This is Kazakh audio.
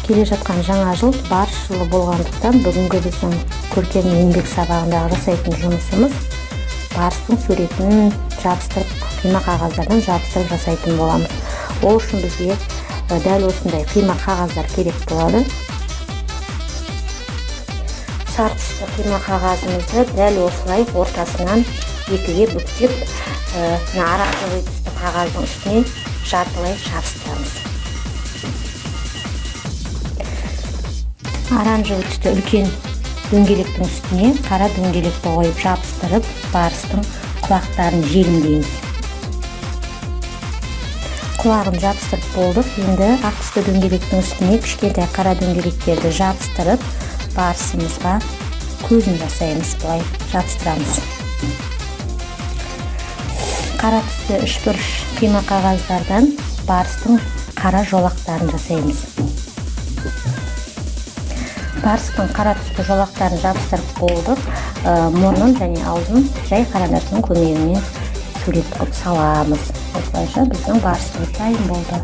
Келе жатқан жаңа жыл барыс жылы болғандықтан бүгінгі біздің көркем еңбек сабағындағы жасайтын жұмысымыз барыстың суретін жабыстырып, қима қағаздардан жабыстырып жасайтын боламыз. Ол үшін бізге дәл осындай қима қағаздар керек болады. Сары түсті қима қағазымызды дәл осылай ортасынан екіге бүктеп, оранжевый түсті қағаздың үстіне жартылай жабыстырамыз. Оранжевый түсті үлкен дөңгелектің үстіне қара дөңгелекті қойып жабыстырып, барыстың құлақтарын желімдейміз. Құлағын жабыстырып болдық. Енді ақ түсті дөңгелектің үстіне кішкентай қара дөңгелектерді жабыстырып, барысымызға көзін жасаймыз. Бұлай жабыстырамыз. Қара түсті үшбұрыш қима қағаздардан барыстың қара жолақтарын жасаймыз. Барыстың қара түсті жолақтарын жабыстырып болдық. Мұрнын және аузын жай қарандашының көмегімен сурет қылып саламыз. Осылайша біздің барысымыз дайын болды.